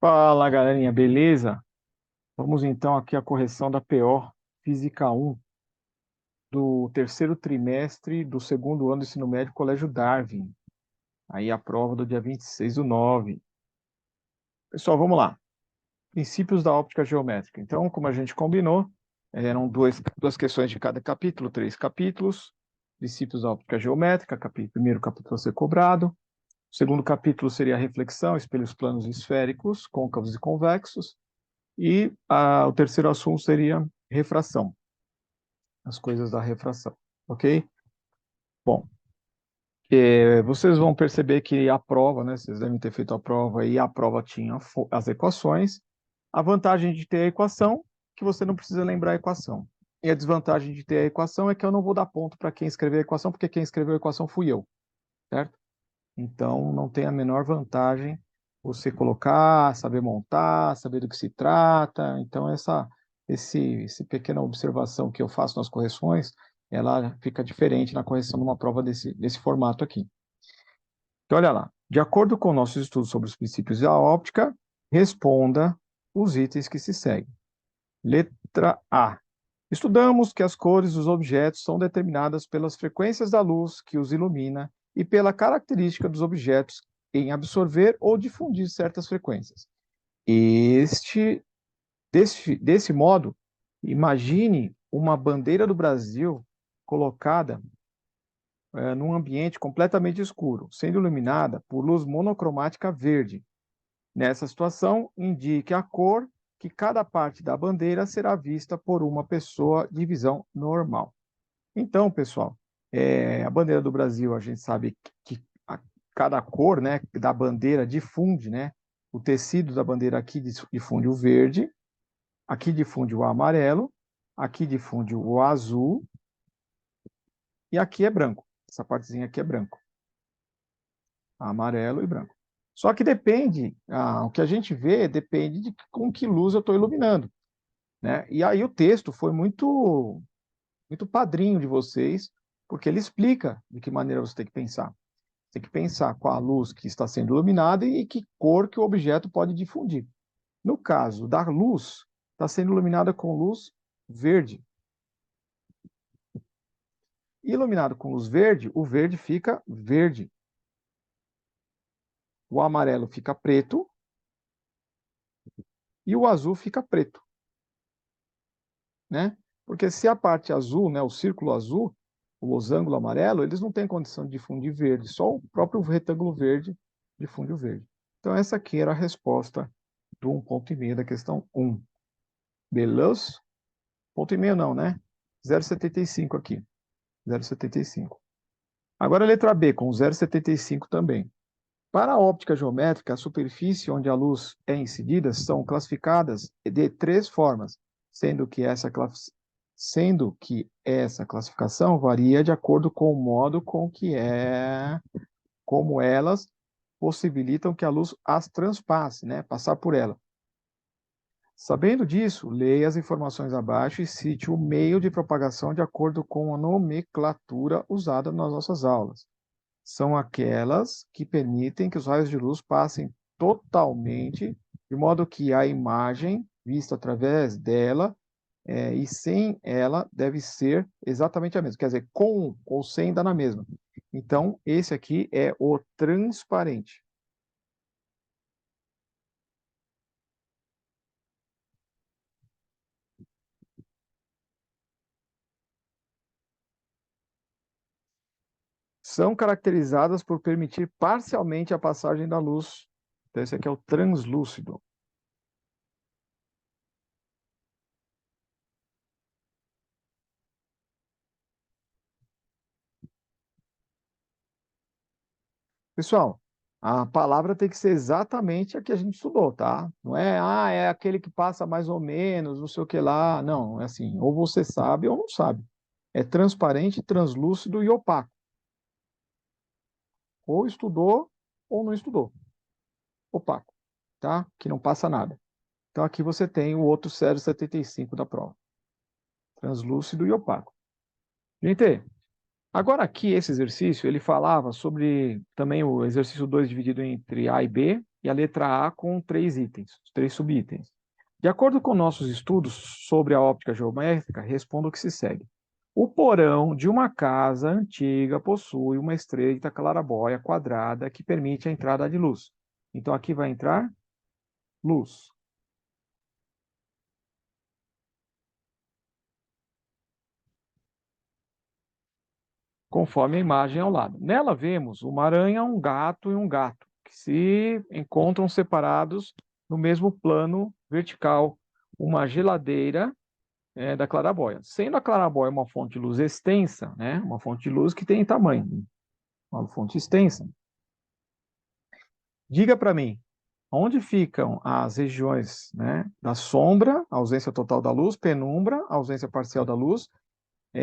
Fala, galerinha, beleza? Vamos então aqui à correção da PO Física 1 do terceiro trimestre do segundo ano do ensino médio Colégio Darwin. Aí a prova do dia 26/9. Pessoal, vamos lá. Princípios da óptica geométrica. Então, como a gente combinou, eram duas questões de cada capítulo, 3 capítulos. Princípios da óptica geométrica, primeiro capítulo a ser cobrado. O segundo capítulo seria a reflexão, espelhos planos e esféricos, côncavos e convexos. E o terceiro assunto seria refração, as coisas da refração, ok? Bom, vocês vão perceber que a prova, né, vocês devem ter feito a prova e a prova tinha as equações. A vantagem de ter a equação é que você não precisa lembrar a equação. E a desvantagem de ter a equação é que eu não vou dar ponto para quem escreveu a equação, porque quem escreveu a equação fui eu, certo? Então, não tem a menor vantagem você colocar, saber montar, saber do que se trata. Então, essa pequena observação que eu faço nas correções, ela fica diferente na correção de uma prova desse formato aqui. Então, olha lá. De acordo com nossos estudos sobre os princípios da óptica, responda os itens que se seguem. Letra A. Estudamos que as cores dos objetos são determinadas pelas frequências da luz que os ilumina e pela característica dos objetos em absorver ou difundir certas frequências. Desse modo, imagine uma bandeira do Brasil colocada num ambiente completamente escuro, sendo iluminada por luz monocromática verde. Nessa situação, indique a cor que cada parte da bandeira será vista por uma pessoa de visão normal. Então, pessoal, a bandeira do Brasil, a gente sabe que cada cor, né, da bandeira difunde, né? O tecido da bandeira aqui difunde o verde, aqui difunde o amarelo, aqui difunde o azul e aqui é branco. Essa partezinha aqui é branco. Amarelo e branco. Só que depende, o que a gente vê depende de com que luz eu estou iluminando, né? E aí o texto foi muito padrinho de vocês, porque ele explica de que maneira você tem que pensar. Você tem que pensar com a luz que está sendo iluminada e que cor que o objeto pode difundir. No caso da luz, está sendo iluminada com luz verde. Iluminado com luz verde, o verde fica verde. O amarelo fica preto e o azul fica preto, né? Porque se a parte azul, né, o círculo azul, o losango amarelo, eles não têm condição de difundir verde, só o próprio retângulo verde difunde o verde. Então, essa aqui era a resposta do 1,5 da questão 1. Beleza? Ponto e meio não, né? 0,75 aqui. 0,75. Agora a letra B, com 0,75 também. Para a óptica geométrica, a superfície onde a luz é incidida são classificadas de 3 formas, sendo que essa classificação varia de acordo com o modo como elas possibilitam que a luz as transpasse, né, passar por ela. Sabendo disso, leia as informações abaixo e cite o meio de propagação de acordo com a nomenclatura usada nas nossas aulas. São aquelas que permitem que os raios de luz passem totalmente, de modo que a imagem vista através dela e sem ela deve ser exatamente a mesma. Quer dizer, com ou sem dá na mesma. Então, esse aqui é o transparente. São caracterizadas por permitir parcialmente a passagem da luz. Então, esse aqui é o translúcido. Pessoal, a palavra tem que ser exatamente a que a gente estudou, tá? Não é, é aquele que passa mais ou menos, não sei o que lá. Não, é assim, ou você sabe ou não sabe. É transparente, translúcido e opaco. Ou estudou ou não estudou. Opaco, tá? Que não passa nada. Então aqui você tem o outro 0,75 da prova. Translúcido e opaco. Gente, agora aqui esse exercício, ele falava sobre também o exercício 2 dividido entre A e B, e a letra A com 3 itens, 3 subitens. De acordo com nossos estudos sobre a óptica geométrica, respondo o que se segue. O porão de uma casa antiga possui uma estreita clarabóia quadrada que permite a entrada de luz. Então, aqui vai entrar luz. Conforme a imagem ao lado. Nela vemos uma aranha, um gato e um gato, que se encontram separados no mesmo plano vertical. Uma geladeira da claraboia. Sendo a claraboia uma fonte de luz extensa, né, uma fonte de luz que tem tamanho, uma fonte extensa, diga para mim, onde ficam as regiões, né, da sombra, ausência total da luz, penumbra, ausência parcial da luz,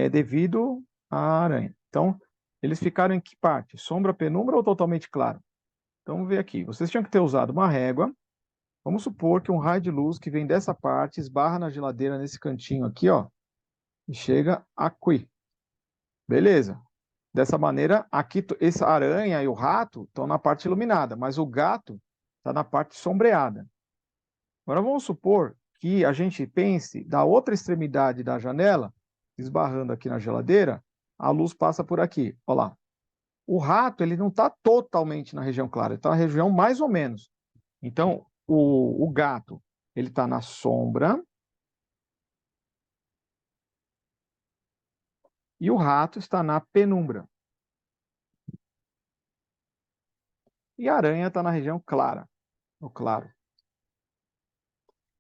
devido à aranha. Então, eles ficaram em que parte? Sombra, penumbra ou totalmente claro? Então, vamos ver aqui. Vocês tinham que ter usado uma régua. Vamos supor que um raio de luz que vem dessa parte esbarra na geladeira nesse cantinho aqui, ó, e chega aqui. Beleza. Dessa maneira, aqui essa aranha e o rato estão na parte iluminada, mas o gato está na parte sombreada. Agora vamos supor que a gente pense da outra extremidade da janela, esbarrando aqui na geladeira, a luz passa por aqui. Olha lá. O rato ele não está totalmente na região clara, ele está na região mais ou menos. Então, o gato ele está na sombra e o rato está na penumbra. E a aranha está na região clara, no claro.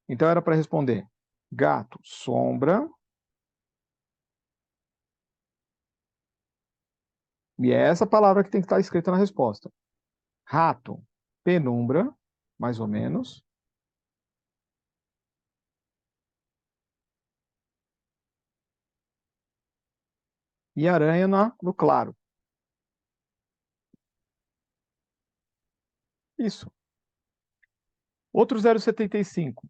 Então era para responder gato, sombra. E é essa palavra que tem que estar escrita na resposta. Rato, penumbra, mais ou menos. E aranha no claro. Isso. Outro 0,75.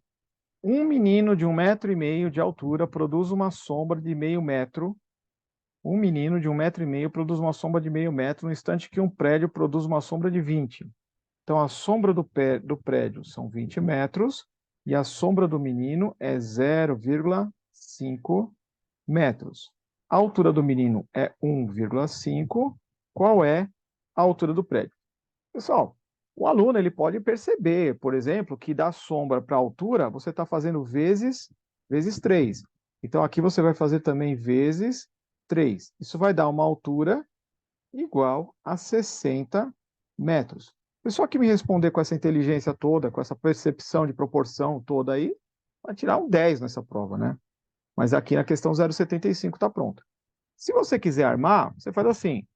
Um menino de 1,5 m de altura produz uma sombra de meio metro. Um menino de 1,5 m produz uma sombra de meio metro no instante que um prédio produz uma sombra de 20. Então, a sombra do prédio são 20 metros e a sombra do menino é 0,5 metros. A altura do menino é 1,5. Qual é a altura do prédio? Pessoal, o aluno ele pode perceber, por exemplo, que da sombra para a altura você está fazendo vezes 3. Então, aqui você vai fazer também vezes 3. Isso vai dar uma altura igual a 60 metros. O pessoal que me responder com essa inteligência toda, com essa percepção de proporção toda aí, vai tirar um 10 nessa prova, né? Mas aqui na questão 0,75 está pronto. Se você quiser armar, você faz assim: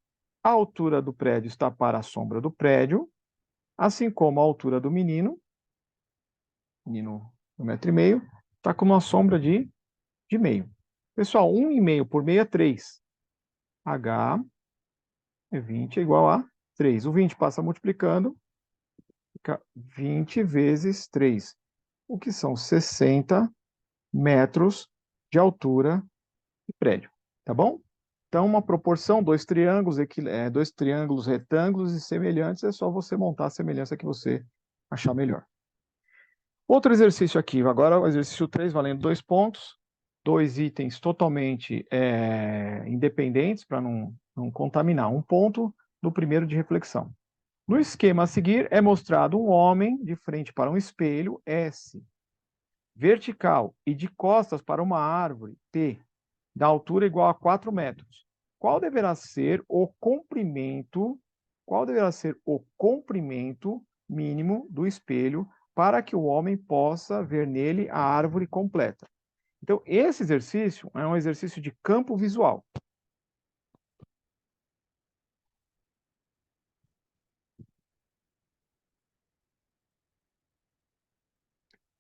a altura do prédio está para a sombra do prédio, assim como a altura do menino 1,5 m, está com uma sombra de meio. Pessoal, 1,5 por meio é 3. H é 20 é igual a 3. O 20 passa multiplicando, fica 20 vezes 3, o que são 60 metros de altura de prédio. Tá bom? Então, uma proporção, dois triângulos retângulos e semelhantes, é só você montar a semelhança que você achar melhor. Outro exercício aqui, agora o exercício 3, valendo 2 pontos, 2 itens totalmente independentes, para não contaminar. Um ponto no primeiro de reflexão. No esquema a seguir, é mostrado um homem de frente para um espelho, S, vertical, e de costas para uma árvore, P, da altura igual a 4 metros. Qual deverá ser o comprimento mínimo do espelho para que o homem possa ver nele a árvore completa? Então, esse exercício é um exercício de campo visual.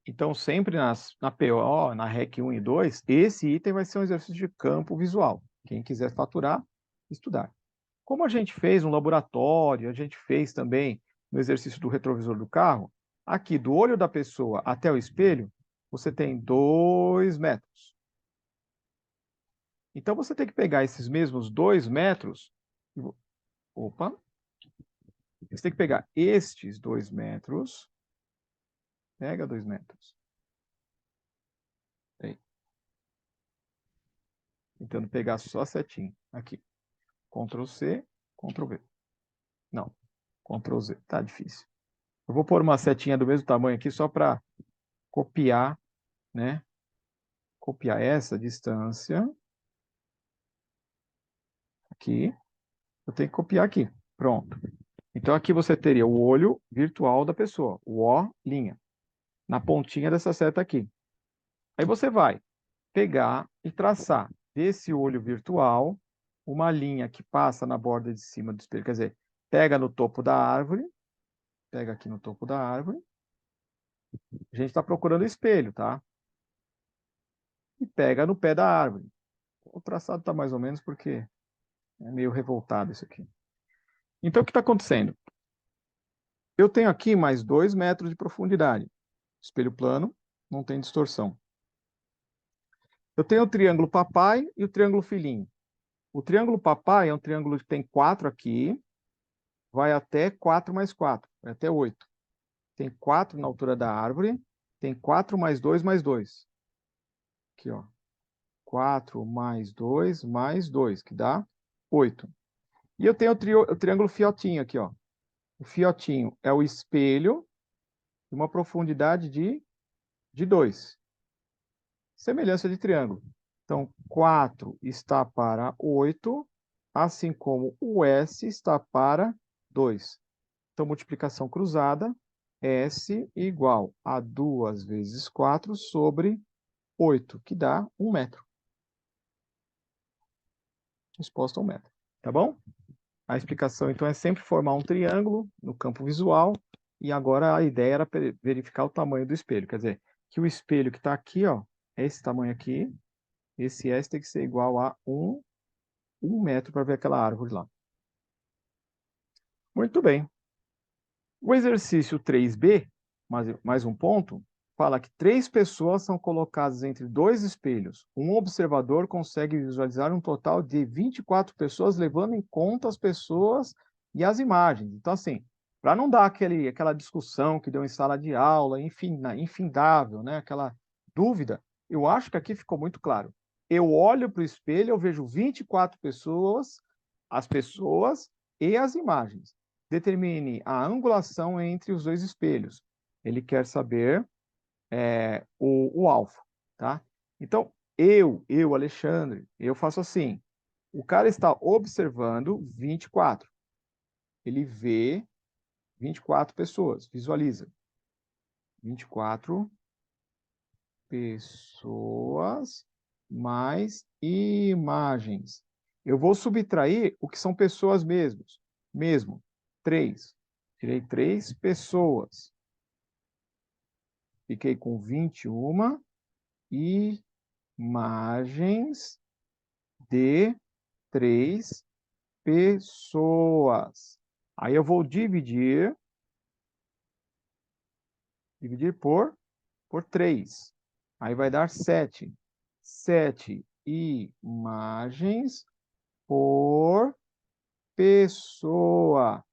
Então, sempre na PO, na REC 1 e 2, esse item vai ser um exercício de campo visual. Quem quiser faturar, estudar. Como a gente fez no laboratório, a gente fez também no exercício do retrovisor do carro, aqui do olho da pessoa até o espelho, você tem 2 metros. Então, você tem que pegar esses mesmos 2 metros. Opa! Você tem que pegar estes 2 metros. Pega 2 metros. Aí. Tentando pegar só a setinha. Aqui. Ctrl C, Ctrl V. Não. Ctrl Z. Tá difícil. Eu vou pôr uma setinha do mesmo tamanho aqui só para copiar, né? Copiar essa distância. Aqui. Eu tenho que copiar aqui. Pronto. Então aqui você teria o olho virtual da pessoa. O O, linha. Na pontinha dessa seta aqui. Aí você vai pegar e traçar desse olho virtual uma linha que passa na borda de cima do espelho. Quer dizer, pega no topo da árvore, pega aqui no topo da árvore. A gente está procurando o espelho, tá? E pega no pé da árvore. O traçado está mais ou menos porque é meio revoltado isso aqui. Então, o que está acontecendo? Eu tenho aqui mais 2 metros de profundidade. Espelho plano, não tem distorção. Eu tenho o triângulo papai e o triângulo filhinho. O triângulo papai é um triângulo que tem 4 aqui, vai até 4 mais 4, vai até 8. Tem 4 na altura da árvore, tem 4 mais 2 mais 2. Aqui, ó. 4 mais 2, que dá 8. E eu tenho o triângulo fiotinho aqui, ó. O fiotinho é o espelho de uma profundidade de 2. Semelhança de triângulo. Então, 4 está para 8, assim como o S está para 2. Então, multiplicação cruzada, S igual a 2 vezes 4 sobre 8, que dá 1 metro. Resposta 1 metro. Tá bom? A explicação, então, é sempre formar um triângulo no campo visual, e agora a ideia era verificar o tamanho do espelho. Quer dizer, que o espelho que está aqui, ó, é esse tamanho aqui, esse S tem que ser igual a 1 metro para ver aquela árvore lá. Muito bem. O exercício 3B, mais um ponto, fala que 3 pessoas são colocadas entre 2 espelhos. Um observador consegue visualizar um total de 24 pessoas, levando em conta as pessoas e as imagens. Então, assim, para não dar aquela discussão que deu em sala de aula, infindável, né? Aquela dúvida, eu acho que aqui ficou muito claro. Eu olho para o espelho, eu vejo 24 pessoas, as pessoas e as imagens. Determine a angulação entre os 2 espelhos. Ele quer saber o alfa, tá? Então, Alexandre, eu faço assim. O cara está observando 24. Ele vê 24 pessoas, visualiza. 24 pessoas mais imagens. Eu vou subtrair o que são pessoas mesmo. 3. Tirei 3 pessoas. Fiquei com 21 imagens de 3 pessoas. Aí eu vou dividir por 3. Aí vai dar 7. 7 imagens por pessoa.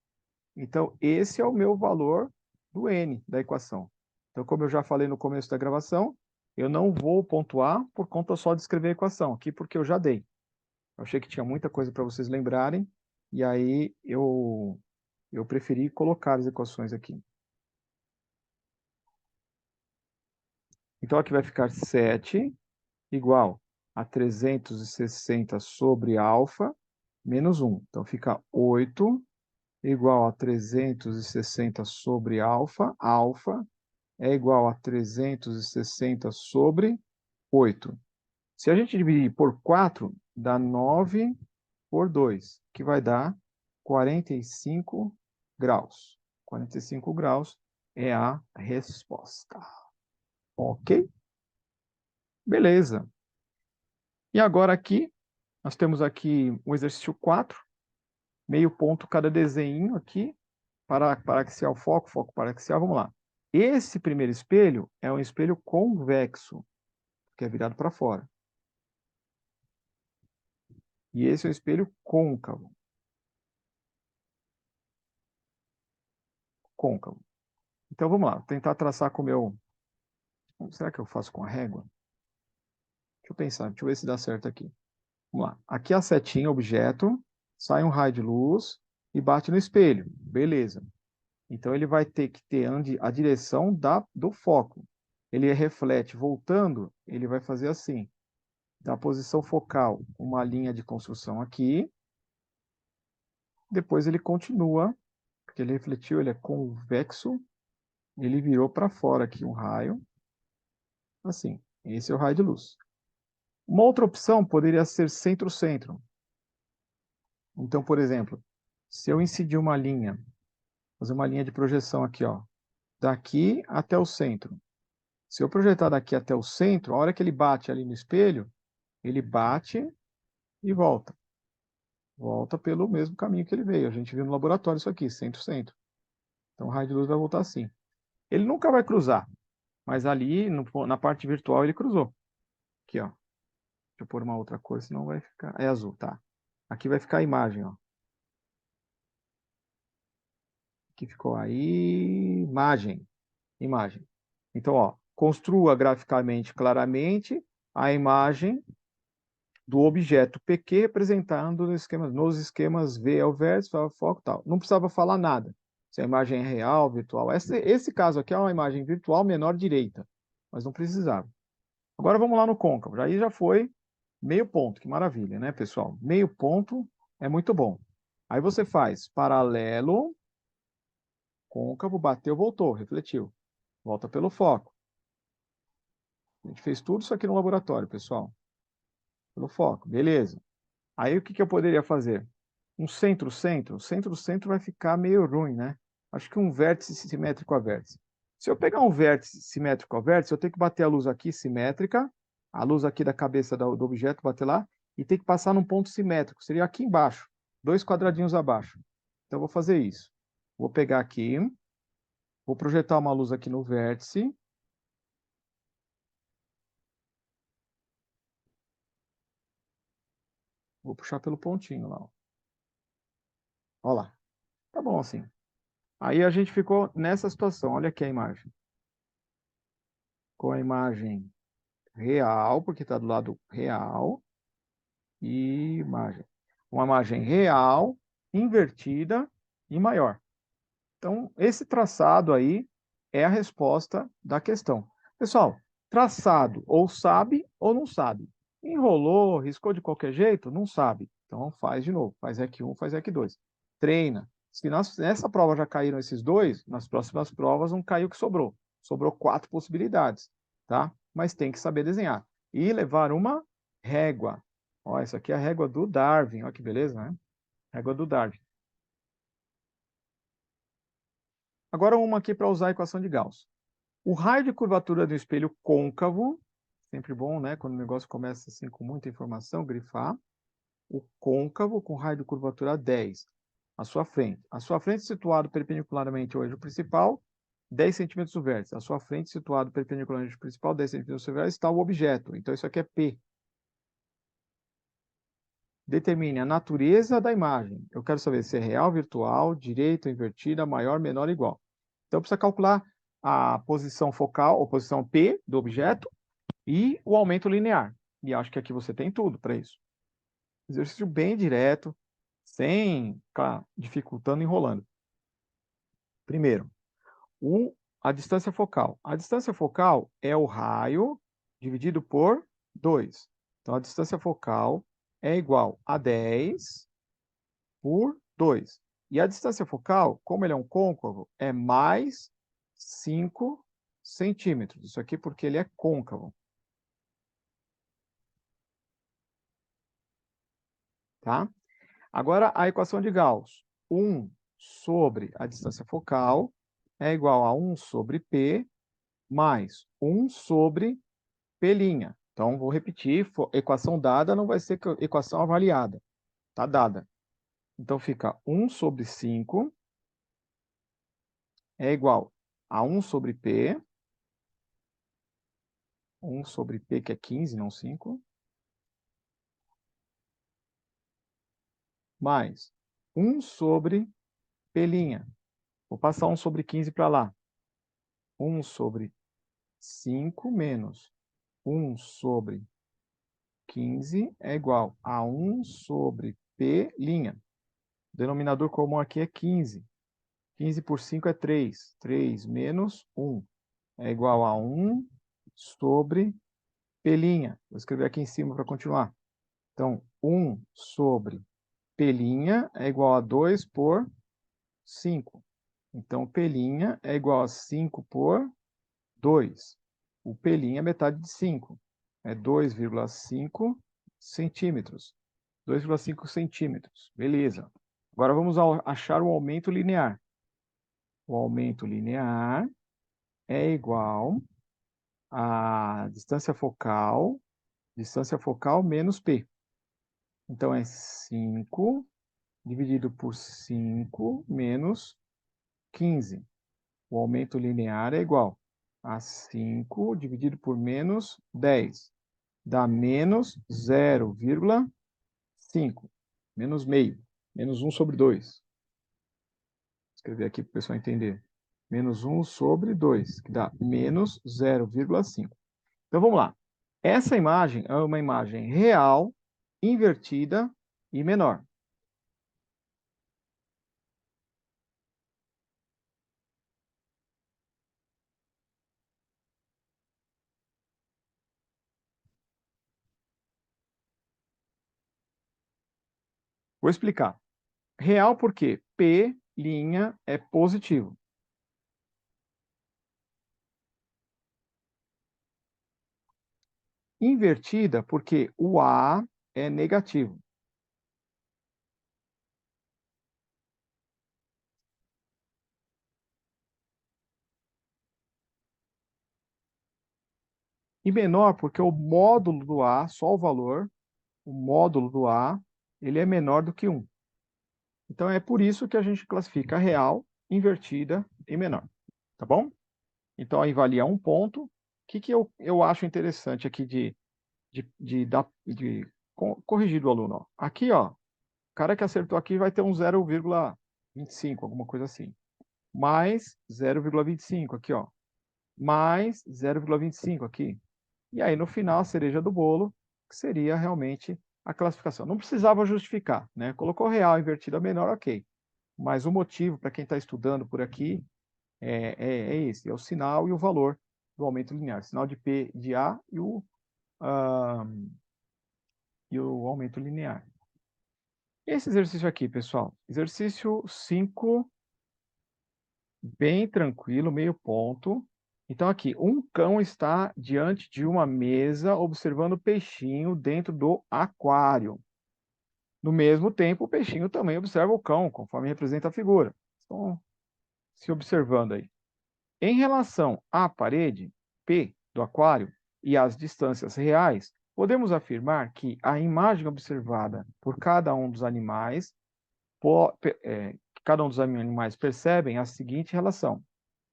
Então, esse é o meu valor do N da equação. Então, como eu já falei no começo da gravação, eu não vou pontuar por conta só de escrever a equação aqui, porque eu já dei. Eu achei que tinha muita coisa para vocês lembrarem, e aí eu preferi colocar as equações aqui. Então, aqui vai ficar 7 igual a 360 sobre alfa menos 1. Então, fica 8 igual a 360 sobre alfa. Alfa é igual a 360 sobre 8. Se a gente dividir por 4, dá 9 por 2, que vai dar 45 graus. 45 graus é a resposta. Ok? Beleza. E agora aqui, nós temos aqui o exercício 4, meio ponto cada desenho aqui, paraxial foco, foco paraxial, vamos lá. Esse primeiro espelho é um espelho convexo, que é virado para fora. E esse é o espelho côncavo. côncavo. Então, vamos lá. Vou tentar traçar com o meu... Será que eu faço com a régua? Deixa eu pensar. Deixa eu ver se dá certo aqui. Vamos lá. Aqui a setinha, objeto, sai um raio de luz e bate no espelho. Beleza. Então, ele vai ter que ter a direção do foco. Ele reflete voltando, ele vai fazer assim. Da posição focal, uma linha de construção aqui. Depois ele continua, porque ele refletiu, ele é convexo. Ele virou para fora aqui um raio. Assim, esse é o raio de luz. Uma outra opção poderia ser centro-centro. Então, por exemplo, se eu incidir uma linha, fazer uma linha de projeção aqui, ó, daqui até o centro. Se eu projetar daqui até o centro, a hora que ele bate ali no espelho, ele bate e volta. Volta pelo mesmo caminho que ele veio. A gente viu no laboratório isso aqui, centro-centro. Então o raio de luz vai voltar assim. Ele nunca vai cruzar, mas ali na parte virtual ele cruzou. Aqui, ó. Deixa eu pôr uma outra cor, senão vai ficar... É azul, tá. Aqui vai ficar a imagem, ó. Aqui ficou aí... Imagem. Imagem. Então, ó, construa graficamente claramente a imagem do objeto PQ representando nos esquemas V é o vértice, V é o foco e tal. Não precisava falar nada. Se a imagem é real, virtual. Esse caso aqui é uma imagem virtual menor direita, mas não precisava. Agora vamos lá no côncavo. Aí já foi meio ponto, que maravilha, né, pessoal? Meio ponto é muito bom. Aí você faz paralelo, côncavo, bateu, voltou, refletiu. Volta pelo foco. A gente fez tudo isso aqui no laboratório, pessoal. Pelo foco, beleza. Aí o que eu poderia fazer? Um centro-centro? O centro-centro vai ficar meio ruim, né? Acho que um vértice simétrico a vértice. Se eu pegar um vértice simétrico a vértice, eu tenho que bater a luz aqui simétrica, a luz aqui da cabeça do objeto, bater lá, e tem que passar num ponto simétrico, seria aqui embaixo, 2 quadradinhos abaixo. Então eu vou fazer isso. Vou pegar aqui, vou projetar uma luz aqui no vértice. Vou puxar pelo pontinho lá. Olha lá. Tá bom assim. Aí a gente ficou nessa situação. Olha aqui a imagem. Com a imagem real, porque está do lado real. E imagem. Uma imagem real, invertida e maior. Então, esse traçado aí é a resposta da questão. Pessoal, traçado ou sabe ou não sabe. Enrolou, riscou de qualquer jeito? Não sabe. Então, faz de novo. Faz REC 1, faz REC 2. Treina. Se nessa prova já caíram esses dois, nas próximas provas não caiu o que sobrou. Sobrou 4 possibilidades, tá? Mas tem que saber desenhar. E levar uma régua. Ó, essa aqui é a régua do Darwin. Olha que beleza, né? Régua do Darwin. Agora uma aqui para usar a equação de Gauss. O raio de curvatura do espelho côncavo, sempre bom, né? Quando o negócio começa assim com muita informação, grifar. O côncavo com raio de curvatura 10, à sua frente. À sua frente, situado perpendicularmente ao eixo principal, 10 centímetros do vértice. À sua frente, situado perpendicularmente ao eixo principal, 10 centímetros do vértice, está o objeto. Então, isso aqui é P. Determine a natureza da imagem. Eu quero saber se é real, virtual, direita, invertida, maior, menor, igual. Então, precisa calcular a posição focal, ou posição P do objeto, e o aumento linear. E acho que aqui você tem tudo para isso. Exercício bem direto, sem ficar dificultando, enrolando. Primeiro, a distância focal. A distância focal é o raio dividido por 2. Então, a distância focal é igual a 10 por 2. E a distância focal, como ele é um côncavo, é mais 5 centímetros. Isso aqui porque ele é côncavo. Tá? Agora, a equação de Gauss. 1 sobre a distância focal é igual a 1 sobre P mais 1 sobre P'. Então, vou repetir, equação dada não vai ser equação avaliada. Está dada. Então, fica 1 sobre 5 é igual a 1 sobre P, 1 sobre P, que é 15, não 5, mais 1 sobre P'. Vou passar 1 sobre 15 para lá. 1 sobre 5 menos 1 sobre 15 é igual a 1 sobre P'. O denominador comum aqui é 15. 15 por 5 é 3. 3 menos 1 é igual a 1 sobre P'. Vou escrever aqui em cima para continuar. Então, 1 sobre P' é igual a 2 por 5. Então, P' é igual a 5 por 2. O P' é metade de 5. É 2,5 centímetros. 2,5 centímetros. Beleza. Agora vamos achar o aumento linear. O aumento linear é igual a distância focal menos P. Então, é 5 dividido por 5 menos 15. O aumento linear é igual a 5 dividido por menos 10. Dá menos 0,5. Menos meio. Menos 1 sobre 2. Vou escrever aqui para o pessoal entender. Menos 1 sobre 2, que dá menos 0,5. Então, vamos lá. Essa imagem é uma imagem real, invertida e menor. Vou explicar. Real porque P' é positivo. Invertida porque o A é negativo. E menor porque o módulo do A, só o valor, o módulo do A, ele é menor do que 1. Então, é por isso que a gente classifica real, invertida e menor. Tá bom? Então, aí valia 1 ponto. O que eu acho interessante aqui de corrigir do aluno? Ó. Aqui, ó, o cara que acertou aqui vai ter um 0,25, alguma coisa assim. Mais 0,25 aqui, ó. Mais 0,25 aqui. E aí, no final, a cereja do bolo, que seria realmente a classificação. Não precisava justificar, né? Colocou real invertida menor, ok. Mas o motivo para quem está estudando por aqui é esse, é o sinal e o valor do aumento linear. Sinal de P de A e o aumento linear. Esse exercício aqui, pessoal, exercício 5, bem tranquilo, meio ponto. Então, aqui, um cão está diante de uma mesa observando o peixinho dentro do aquário. No mesmo tempo, o peixinho também observa o cão, conforme representa a figura. Estão se observando aí. Em relação à parede P do aquário e às distâncias reais, podemos afirmar que a imagem observada por cada um dos animais, cada um dos animais percebem a seguinte relação: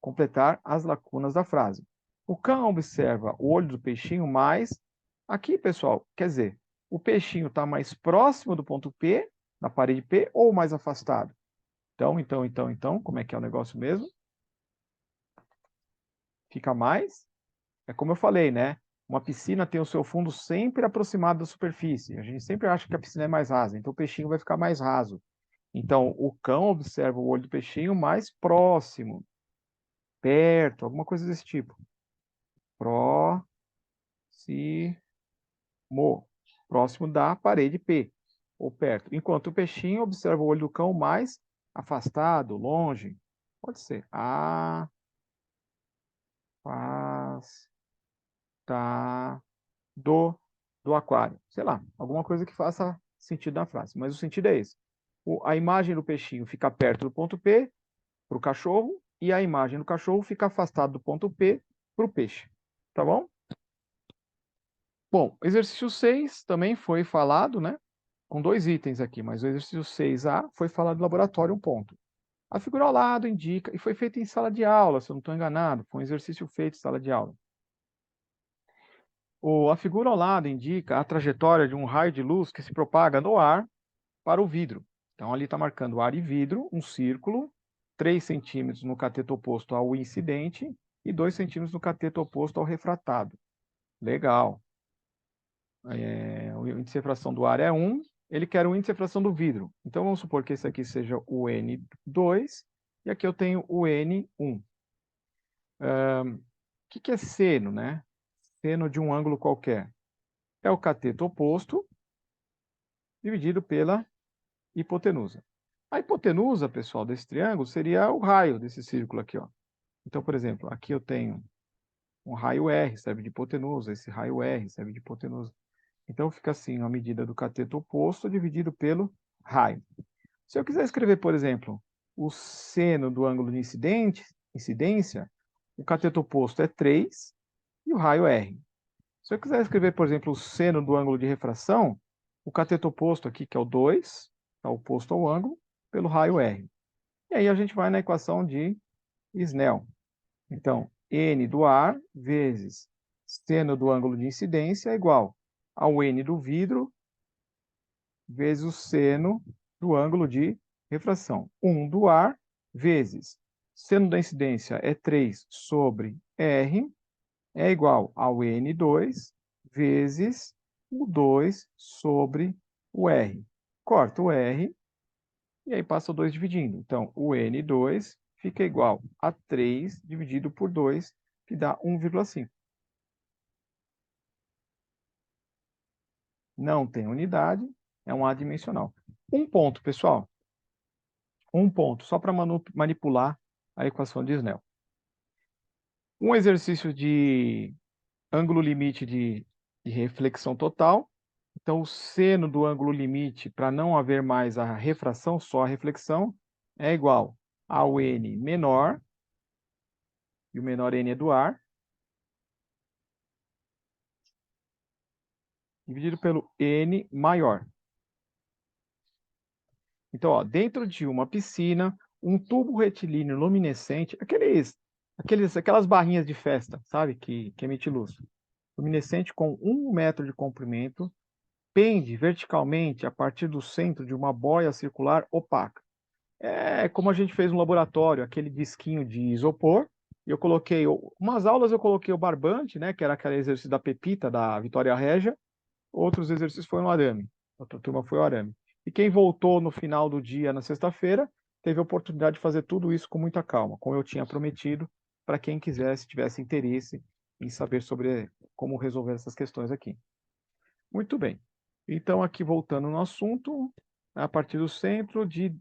completar as lacunas da frase. O cão observa o olho do peixinho mais. Aqui, pessoal, quer dizer, o peixinho está mais próximo do ponto P, na parede P, ou mais afastado? Então, como é que é o negócio mesmo? Fica mais. É como eu falei, né? Uma piscina tem o seu fundo sempre aproximado da superfície. A gente sempre acha que a piscina é mais rasa, então o peixinho vai ficar mais raso. Então, o cão observa o olho do peixinho mais próximo, perto, alguma coisa desse tipo. Próximo, próximo da parede P, ou perto. Enquanto o peixinho observa o olho do cão mais afastado, longe. Pode ser afastado do aquário. Sei lá, alguma coisa que faça sentido na frase. Mas o sentido é esse. A imagem do peixinho fica perto do ponto P para o cachorro e a imagem do cachorro fica afastada do ponto P para o peixe. Tá bom? Bom, exercício 6 também foi falado, né? Com 2 itens aqui, mas o exercício 6A foi falado no laboratório, um ponto. A figura ao lado indica, e foi feito em sala de aula, se eu não estou enganado, foi um exercício feito em sala de aula. A figura ao lado indica a trajetória de um raio de luz que se propaga no ar para o vidro. Então, ali está marcando ar e vidro, um círculo, 3 centímetros no cateto oposto ao incidente e 2 centímetros no cateto oposto ao refratado. Legal. O índice de refração do ar é 1, ele quer o índice de refração do vidro. Então, vamos supor que esse aqui seja o N2 e aqui eu tenho o N1. O que é seno, né? Seno de um ângulo qualquer. É o cateto oposto dividido pela hipotenusa. A hipotenusa, pessoal, desse triângulo seria o raio desse círculo aqui, ó. Então, por exemplo, aqui eu tenho um raio R, serve de hipotenusa, esse raio R serve de hipotenusa. Então, fica assim, a medida do cateto oposto dividido pelo raio. Se eu quiser escrever, por exemplo, o seno do ângulo de incidência, o cateto oposto é 3 e o raio é R. Se eu quiser escrever, por exemplo, o seno do ângulo de refração, o cateto oposto aqui, que é o 2, está oposto ao ângulo, pelo raio R. E aí a gente vai na equação de Snell. Então, N do ar vezes seno do ângulo de incidência é igual ao N do vidro vezes o seno do ângulo de refração. 1 do ar vezes seno da incidência é 3 sobre R é igual ao N2 vezes o 2 sobre o R. Corta o R e aí passa o 2 dividindo. Então, o N2 fica igual a 3 dividido por 2, que dá 1,5. Não tem unidade, é um adimensional. Um ponto, pessoal. Um ponto, só para manipular a equação de Snell. Um exercício de ângulo limite de reflexão total. Então, o seno do ângulo limite, para não haver mais a refração, só a reflexão, é igual ao N menor, e o menor N é do ar, dividido pelo N maior. Então, ó, dentro de uma piscina, um tubo retilíneo luminescente, aquelas barrinhas de festa, sabe, que emite luz, luminescente com 1 metro de comprimento, pende verticalmente a partir do centro de uma boia circular opaca. É como a gente fez no laboratório, aquele disquinho de isopor, e eu coloquei, umas aulas eu coloquei o barbante, né, que era aquele exercício da pepita, da Vitória Régia, outros exercícios foram no arame, outra turma foi o arame. E quem voltou no final do dia, na sexta-feira, teve a oportunidade de fazer tudo isso com muita calma, como eu tinha prometido, para quem quisesse, tivesse interesse em saber sobre como resolver essas questões aqui. Muito bem. Então, aqui voltando no assunto, a partir do centro de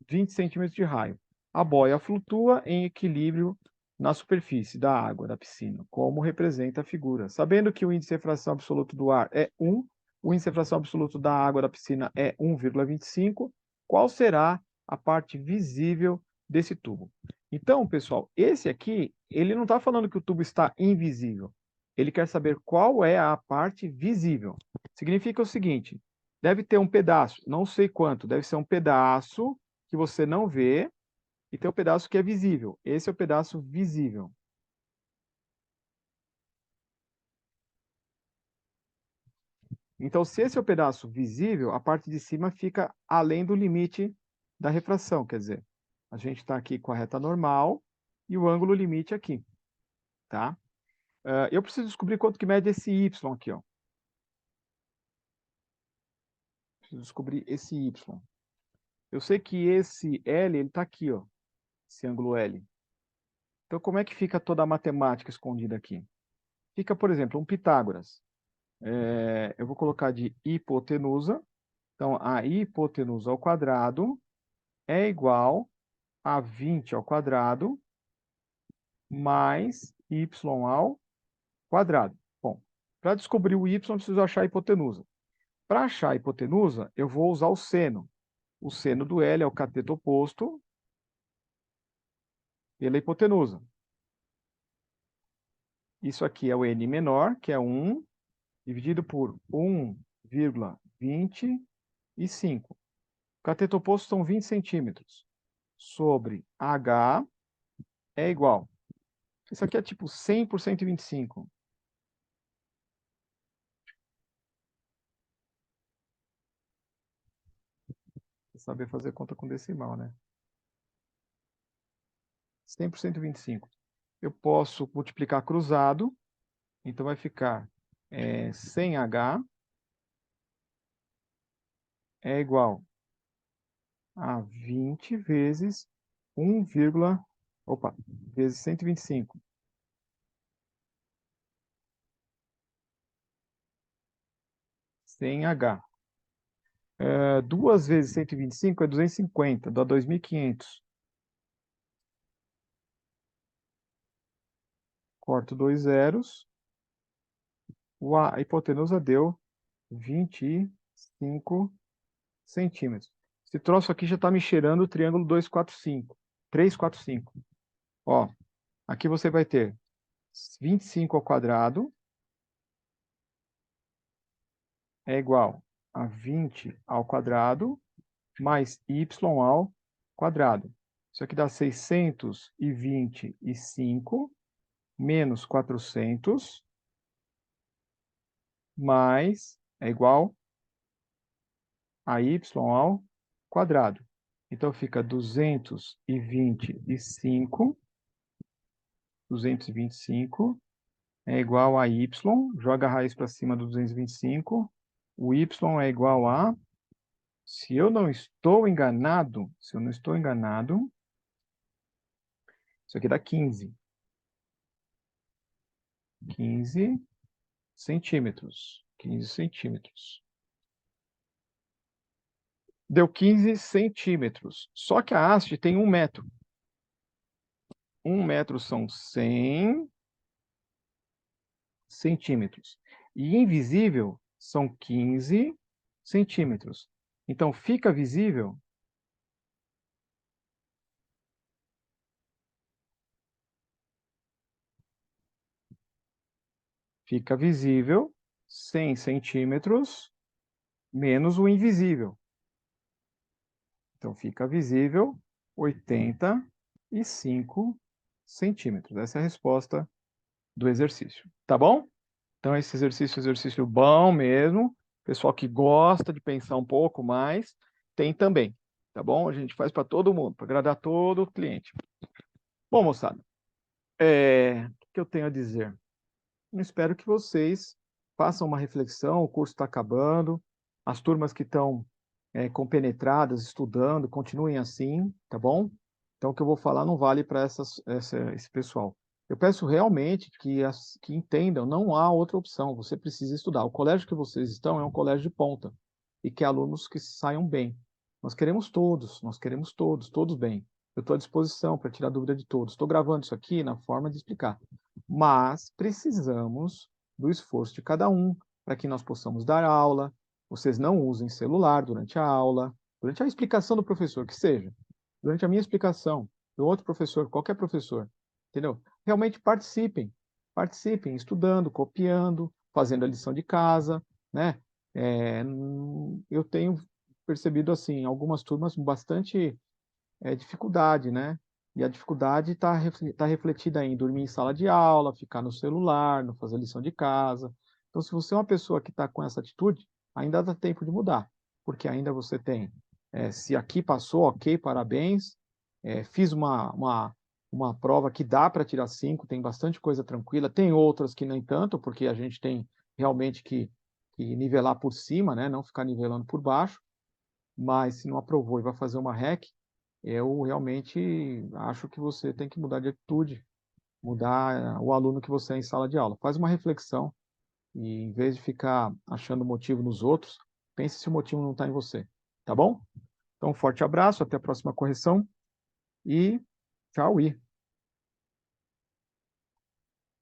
20 centímetros de raio. A boia flutua em equilíbrio na superfície da água da piscina, como representa a figura. Sabendo que o índice de refração absoluto do ar é 1, o índice de refração absoluto da água da piscina é 1,25, qual será a parte visível desse tubo? Então, pessoal, esse aqui, ele não está falando que o tubo está invisível. Ele quer saber qual é a parte visível. Significa o seguinte, deve ter um pedaço, não sei quanto, deve ser um pedaço que você não vê e tem um pedaço que é visível. Esse é o pedaço visível. Então, se esse é o pedaço visível, a parte de cima fica além do limite da refração, quer dizer, a gente está aqui com a reta normal e o ângulo limite aqui, tá? Eu preciso descobrir quanto que mede esse y aqui, ó. Preciso descobrir esse y. Eu sei que esse L, ele está aqui, ó, esse ângulo L. Então, como é que fica toda a matemática escondida aqui? Fica, por exemplo, um Pitágoras. Eu vou colocar de hipotenusa. Então, a hipotenusa ao quadrado é igual a 20 ao quadrado mais y ao quadrado. Bom, para descobrir o y, eu preciso achar a hipotenusa. Para achar a hipotenusa, eu vou usar o seno. O seno do L é o cateto oposto pela hipotenusa. Isso aqui é o n menor, que é 1, dividido por 1,25. O cateto oposto são 20 centímetros. Sobre H é igual. Isso aqui é tipo 100 por 125. Saber fazer conta com decimal, né? 100 por 125. Eu posso multiplicar cruzado, então vai ficar 100H é igual a 20 vezes 1, vezes 125. 100H. 2 vezes 125 é 250, dá 2.500. Corto 2 zeros. A hipotenusa deu 25 centímetros. Esse troço aqui já está me cheirando o triângulo 245. 345. Ó, aqui você vai ter 25 ao quadrado é igual a 20 ao quadrado mais y ao quadrado. Isso aqui dá 625 menos 400 mais é igual a y ao quadrado. Então fica 225 é igual a y, joga a raiz para cima do 225, o y é igual a, se eu não estou enganado, isso aqui dá 15 centímetros. 15 centímetros. Deu 15 centímetros. Só que a haste tem 1 metro. 1 metro são 100 centímetros. E invisível são 15 centímetros. Então, fica visível fica visível 100 centímetros menos o invisível. Então, fica visível 85 centímetros. Essa é a resposta do exercício. Tá bom? Então, esse exercício é um exercício bom mesmo. Pessoal que gosta de pensar um pouco mais, tem também. Tá bom? A gente faz para todo mundo, para agradar todo o cliente. Bom, moçada, o que eu tenho a dizer? Eu espero que vocês façam uma reflexão, o curso está acabando, as turmas que estão compenetradas, estudando, continuem assim, tá bom? Então, o que eu vou falar não vale para esse pessoal. Eu peço realmente que entendam, não há outra opção, você precisa estudar. O colégio que vocês estão é um colégio de ponta, e que alunos que saiam bem. Nós queremos todos bem. Eu estou à disposição para tirar dúvida de todos. Estou gravando isso aqui na forma de explicar. Mas precisamos do esforço de cada um para que nós possamos dar aula. Vocês não usem celular durante a aula, durante a explicação do professor, que seja, durante a minha explicação, do outro professor, qualquer professor, entendeu? Realmente participem, estudando, copiando, fazendo a lição de casa, né? Eu tenho percebido, assim, algumas turmas bastante dificuldade, né? E a dificuldade está refletida em dormir em sala de aula, ficar no celular, não fazer lição de casa. Então, se você é uma pessoa que está com essa atitude, ainda dá tempo de mudar, porque ainda você tem, se aqui passou, ok, parabéns, fiz uma prova que dá para tirar 5, tem bastante coisa tranquila, tem outras que nem tanto, porque a gente tem realmente que nivelar por cima, né? Não ficar nivelando por baixo, mas se não aprovou e vai fazer uma REC, eu realmente acho que você tem que mudar de atitude, mudar o aluno que você é em sala de aula. Faz uma reflexão e, em vez de ficar achando motivo nos outros, pense se o motivo não está em você. Tá bom? Então, um forte abraço, até a próxima correção e tchau.